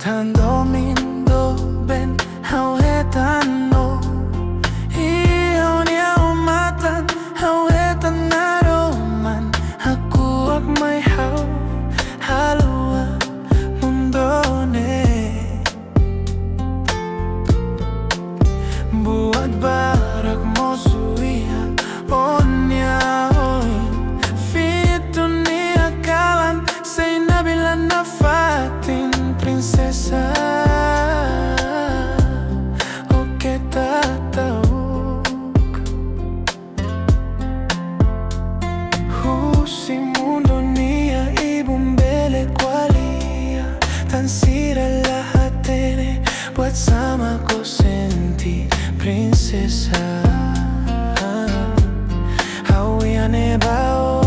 Tan domindo ben hawetan no Iyaw niya umatan hawetan naroman Aku ak may halawa mundo ne Buat barak mo suiha onya oy Fito ni akalan say nabilan na fatin Princesa o que tatawag Si mundo niya ibumbele kwalia Tan sira lahat tene Buat sama ko senti Princesa Hawian ebao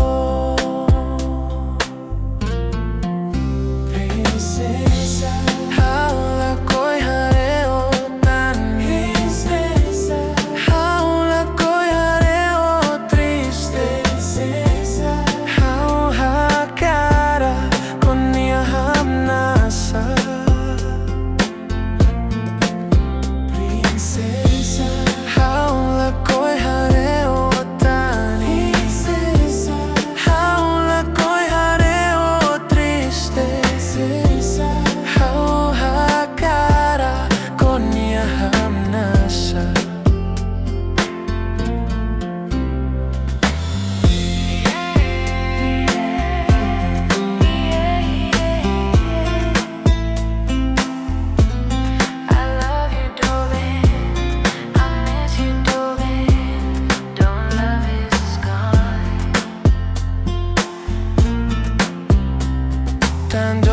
Stand